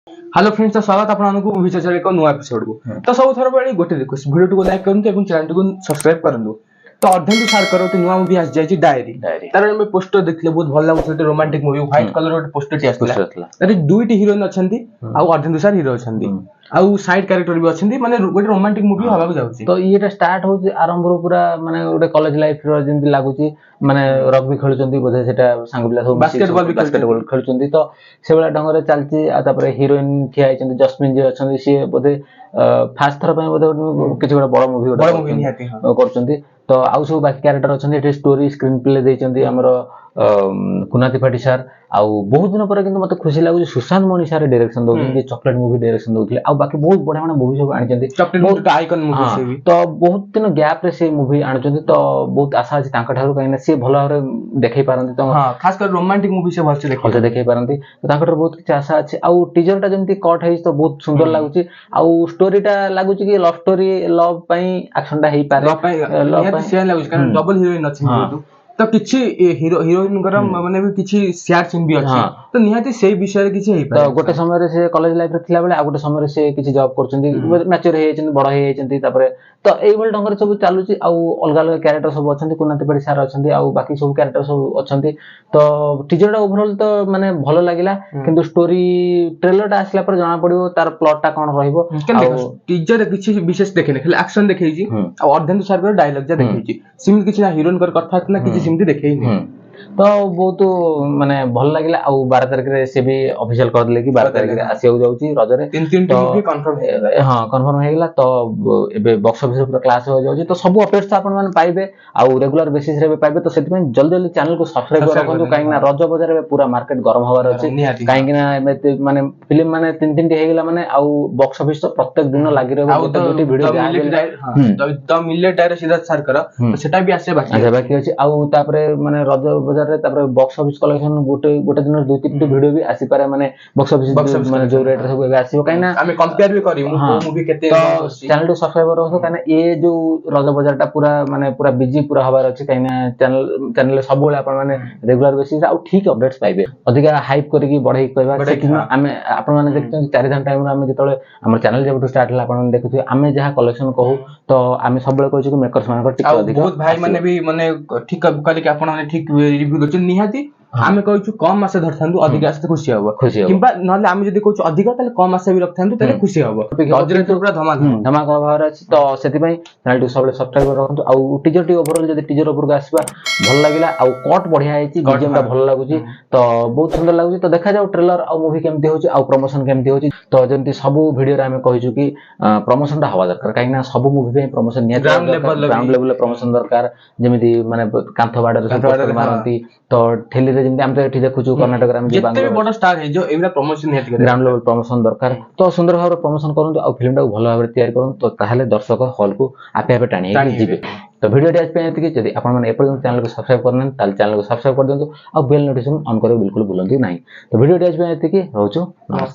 Hello friends, तो स्वागत आपको मूवी चर्चा एक नुआ एपिसोड को। तो सब थर बड़ी गोटे रिक्वेस्ट, वीडियो को लाइक करंतु एवं चैनल को सब्सक्राइब करंतु। तो अर्धेंदु सार करो तो नुआ मूवी आस जाई डायरी तार में पोस्टर देखले बहुत भल लागुछ। रोमांटिक मूवी व्हाइट कलर गोटे पोस्टर टी आसला। अरे दुईटी हीरोइन अछंती आ अर्धेंदु सार हीरो अछंती आउ साइड कैरेक्टर भी अछंती, माने गोटे रोमांटिक मूवी हवा को जाउची। तो येटा स्टार्ट होची आरंभ रो पूरा माने गोटे कॉलेज लाइफ रो जेंति लागुची, माने रग्बी खेलुचंती बोधे सेटा सांग पिला सब बास्केटबॉल खेलुचंती। तो से बेला ढंग रे चलची आ तापर हीरोइन ठिया आइचंती जस्मिन जे अछंती सी बोधे फास्ट थर पय बोधे किछि गोटे बड़ मूवी निहाती करचंती। तो आउ सब बाकी कैरेक्टर अछंती एटे स्टोरी स्क्रीन प्ले देचंती हमरो कुना त्रिपाठी सार। आउ बहुत दिन पर किंतु मते खुशी लागु सुशांत मणि सार डायरेक्शन दउछंती, चॉकलेट मूवी डायरेक्शन दउथले। आउ बाकी बहुत बढ़िया माने मूवी सब आनिचंती, चॉकलेट मूवी का आइकन मूवी से भी। तो बहुत दिन गैप रे से मूवी आनिचंती। तो बहुत आशा अछि तांका ठारू काइना से भलो रे देखै पारंती। तो हां, खास कर रोमांटिक मूवी से भलसे देखै पारंती। तो तांका ठारू बहुत किछ आशा अछि। आउ टीजर टा जेंति कट हेइ तो बहुत सुंदर लागुची। आउ स्टोरी टा लागुची कि लव स्टोरी, लव पई एक्शन टा हेइ पारे। लव पई से लागुची कारण डबल हीरोइन अछि जेतु। तो किछि हीरोइन गरम माने भी किछि शेयर सीन भी अछि। तो निहाती सेही विषय किछि हेइ पारे। तो गोटे समय रे से कॉलेज लाइफ रे थिला बेले आ गोटे समय रे से किछि जॉब करचंती, मैच्योर हेइ जंती, बड़ हेइ जंती। तापरे तो एई बेल ढंग रे सब चालुची। आउ अलग अलग कैरेक्टर सब अछंती, कुनाते पड़ी सार अछंती, आउ बाकी सब कैरेक्टर सब अछंती। तो टीजर टा ओवरऑल तो माने भलो लागिला, किंतु स्टोरी ट्रेलर टा आसला पर जाना पड़िबो तार प्लॉट टा कोन रहइबो। टीजर किछि विशेष देखेने खाली एक्शन देखैछि आ अर्धेंदु सार कर डायलॉग जा देखैछि। सिम किछि ना हीरोइन कर कथा ना किछि सिमती देखै नै। तो बहुत माने भल लागिला। आउ 12 तारिख रे से भी ऑफिशियल कर दिले कि 12 तारिख रे आसीउ जाउची रज रे। तीन मूवी कंफर्म हे। हां, कंफर्म हे गेला। तो एबे बॉक्स ऑफिस पूरा क्लास हो जाउची। तो सब अपडेट्स आपण माने पाइबे आउ रेगुलर बेसिस रे पाइबे। तो सेति में जल्दी जल्दी चैनल को सब्सक्राइब कर रखंतु, काहे ना रज बजार रे पूरा मार्केट गरम होवार अछि। काहे ना एमे माने फिल्म माने तीन टी हे गेला माने आउ बॉक्स ऑफिस तो प्रत्येक दिन लागि रहबो गोटे गोटे वीडियो द मिले डायरेक्ट सीधा सार कर। तो सेटा भी आसे बाकी अछि। आउ तापरे माने रज बजार रे तापरे बॉक्स ऑफिस कलेक्शन गोटे दिन दो तीन वीडियो भी आसी पारे। माने बॉक्स ऑफिस माने जो रेट रे सब एबे आसीबो, काहे ना हमें कंपेयर भी करिमु को मूवी केते। तो चैनल को सब्सक्राइब रखो, काहे ना ए जो रज बजार टा पूरा माने पूरा बिजी पूरा हबार अछि। काहे ना चैनल सब बेले आपण माने रेगुलर बेसिस आउ ठीक अपडेट्स पाइबे। अधिका हाइप करिकि बढ़ाई कहबा सेति हमें आपण माने देखते 4 घंटा टाइम रे हमें जेतले हमर चैनल जेबटू स्टार्ट हला आपण माने देखुथि हमें जहा कलेक्शन कहू। तो हमें सब बेले कहछु कि मेकर्स मानकर ठीक अधिक बहुत भाई माने भी माने ठीक कले कि आपण माने ठीक रिव्यू दछ निहाती। आमे कहछु कम मासे धरथांतु अधिक आसे खुशी हबो, किबा नले आमे जदी कहछु अधिक ताले कम मासे भी रखथांतु ताले खुशी हबो। अजरे तो पूरा धमाका भार अछि। तो सेति पई चैनल टू सबले सब्सक्राइब रखंतु। आउ टीजर टी ओवरऑल जदी टीजर ऊपर को आसीबा भल लागिला। आउ कट बढ़िया आइछि, बीजीएम टा भल लागुची। तो बहुत सुंदर लागुची। तो देखा जाऊ ट्रेलर आउ मूवी केमती होची आउ प्रमोशन केमती होची। तो जेंति सब वीडियो रे आमे कहिछु कि प्रमोशन टा हवा दरकार, काहे ना सब मूवी पे प्रमोशन निया ग्राउंड लेवल प्रमोशन दरकार। जेमिति माने कांथ बाडा रे सब मारंती। तो ठेली रे जेंति हम तो एठी देखुछु कर्नाटक रे हम जे जेते बड़ स्टार हे जो एबरा प्रमोशन हेत करे ग्राउंड लेवल प्रमोशन दरकार। तो सुंदर भाव प्रमोशन करंतु आउ फिल्म टा भलो भाव तैयार करंतु। तो ताहाले दर्शक हॉल को आपे आपे टाणी जिबे। तो वीडियो टाइप पे एति कि जदी आपण माने एपर्यंत चैनल को सब्सक्राइब करनन ताल चैनल को सब्सक्राइब कर दियंतु। आ बेल नोटिफिकेशन ऑन करे बिल्कुल भूलंतु नाही। तो वीडियो टाइप पे एति कि रहउछु, नमस्कार।